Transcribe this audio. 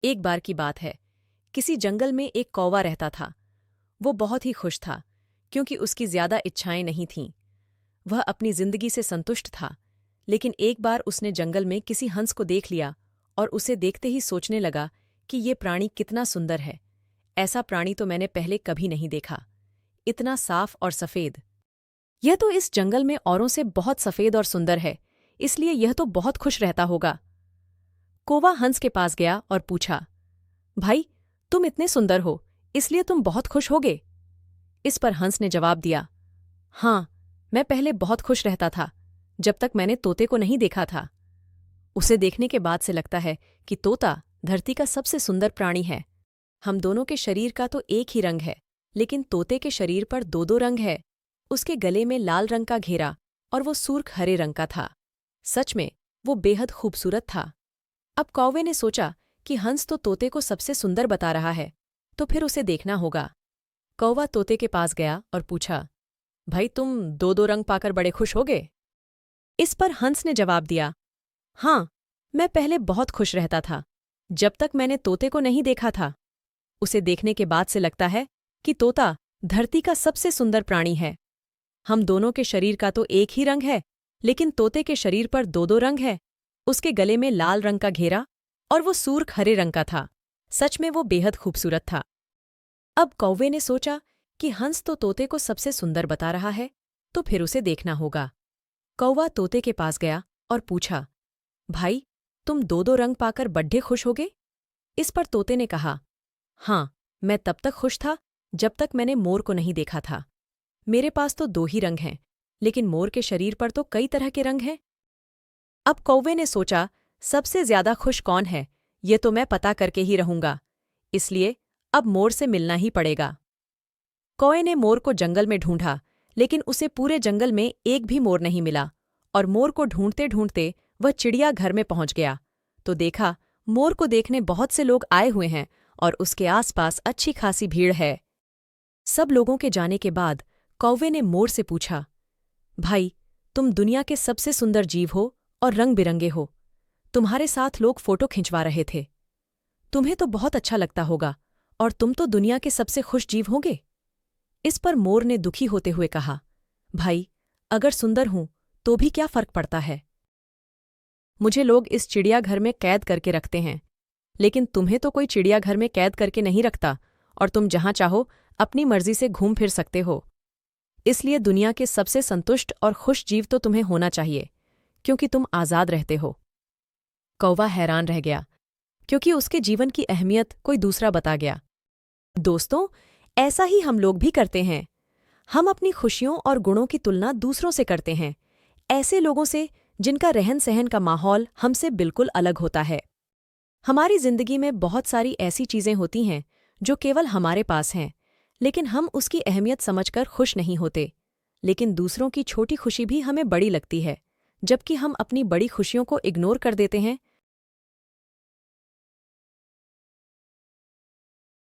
एक बार की बात है। किसी जंगल में एक कौवा रहता था। वो बहुत ही खुश था, क्योंकि उसकी ज्यादा इच्छाएं नहीं थीं। वह अपनी जिंदगी से संतुष्ट था। लेकिन एक बार उसने जंगल में किसी हंस को देख लिया और उसे देखते ही सोचने लगा कि ये प्राणी कितना सुंदर है। ऐसा प्राणी तो मैंने पहले कभी नहीं देखा। इतना साफ और सफेद। यह तो इस जंगल में औरों से बहुत सफेद और सुंदर है, इसलिए यह तो बहुत खुश रहता होगा। कौवा हंस के पास गया और पूछा, भाई, तुम इतने सुंदर हो, इसलिए तुम बहुत खुश होगे? इस पर हंस ने जवाब दिया, हाँ, मैं पहले बहुत खुश रहता था, जब तक मैंने तोते को नहीं देखा था। उसे देखने के बाद से लगता है कि तोता धरती का सबसे सुंदर प्राणी है। हम दोनों के शरीर का तो एक ही रंग है, लेकिन तोते के शरीर पर दो दो रंग है। उसके गले में लाल रंग का घेरा और वो सुर्ख हरे रंग का था। सच में वो बेहद खूबसूरत था। अब कौवे ने सोचा कि हंस तो तोते को सबसे सुंदर बता रहा है, तो फिर उसे देखना होगा। कौवा तोते के पास गया और पूछा, भाई, तुम दो दो रंग पाकर बड़े खुश होगे? इस पर हंस ने जवाब दिया, हाँ, मैं पहले बहुत खुश रहता था, जब तक मैंने तोते को नहीं देखा था। उसे देखने के बाद से लगता है कि तोता धरती का सबसे सुंदर प्राणी है। हम दोनों के शरीर का तो एक ही रंग है, लेकिन तोते के शरीर पर दो दो रंग है। उसके गले में लाल रंग का घेरा और वो सूर्ख हरे रंग का था। सच में वो बेहद खूबसूरत था। अब कौवे ने सोचा कि हंस तो तोते को सबसे सुंदर बता रहा है, तो फिर उसे देखना होगा। कौवा तोते के पास गया और पूछा, भाई, तुम दो दो रंग पाकर बड्ढे खुश होगे? इस पर तोते ने कहा, हाँ, मैं तब तक खुश था जब तक मैंने मोर को नहीं देखा था। मेरे पास तो दो ही रंग हैं, लेकिन मोर के शरीर पर तो कई तरह के रंग हैं। अब कौवे ने सोचा, सबसे ज्यादा खुश कौन है, ये तो मैं पता करके ही रहूंगा। इसलिए अब मोर से मिलना ही पड़ेगा। कौवे ने मोर को जंगल में ढूंढा, लेकिन उसे पूरे जंगल में एक भी मोर नहीं मिला। और मोर को ढूंढते ढूंढते वह चिड़ियाघर में पहुंच गया, तो देखा मोर को देखने बहुत से लोग आए हुए हैं और उसके आसपास अच्छी खासी भीड़ है। सब लोगों के जाने के बाद कौवे ने मोर से पूछा, भाई, तुम दुनिया के सबसे सुंदर जीव हो और रंग बिरंगे हो। तुम्हारे साथ लोग फोटो खिंचवा रहे थे। तुम्हें तो बहुत अच्छा लगता होगा, और तुम तो दुनिया के सबसे खुश जीव होंगे। इस पर मोर ने दुखी होते हुए कहा, भाई, अगर सुंदर हूं तो भी क्या फर्क पड़ता है? मुझे लोग इस चिड़ियाघर में कैद करके रखते हैं, लेकिन तुम्हें तो कोई चिड़ियाघर में कैद करके नहीं रखता, और तुम जहां चाहो अपनी मर्जी से घूम फिर सकते हो। इसलिए दुनिया के सबसे संतुष्ट और खुश जीव तो तुम्हें होना चाहिए, क्योंकि तुम आजाद रहते हो। कौवा हैरान रह गया, क्योंकि उसके जीवन की अहमियत कोई दूसरा बता गया। दोस्तों, ऐसा ही हम लोग भी करते हैं। हम अपनी खुशियों और गुणों की तुलना दूसरों से करते हैं, ऐसे लोगों से जिनका रहन सहन का माहौल हमसे बिल्कुल अलग होता है। हमारी जिंदगी में बहुत सारी ऐसी चीजें होती हैं जो केवल हमारे पास हैं, लेकिन हम उसकी अहमियत समझकर खुश नहीं होते। लेकिन दूसरों की छोटी खुशी भी हमें बड़ी लगती है, जबकि हम अपनी बड़ी खुशियों को इग्नोर कर देते हैं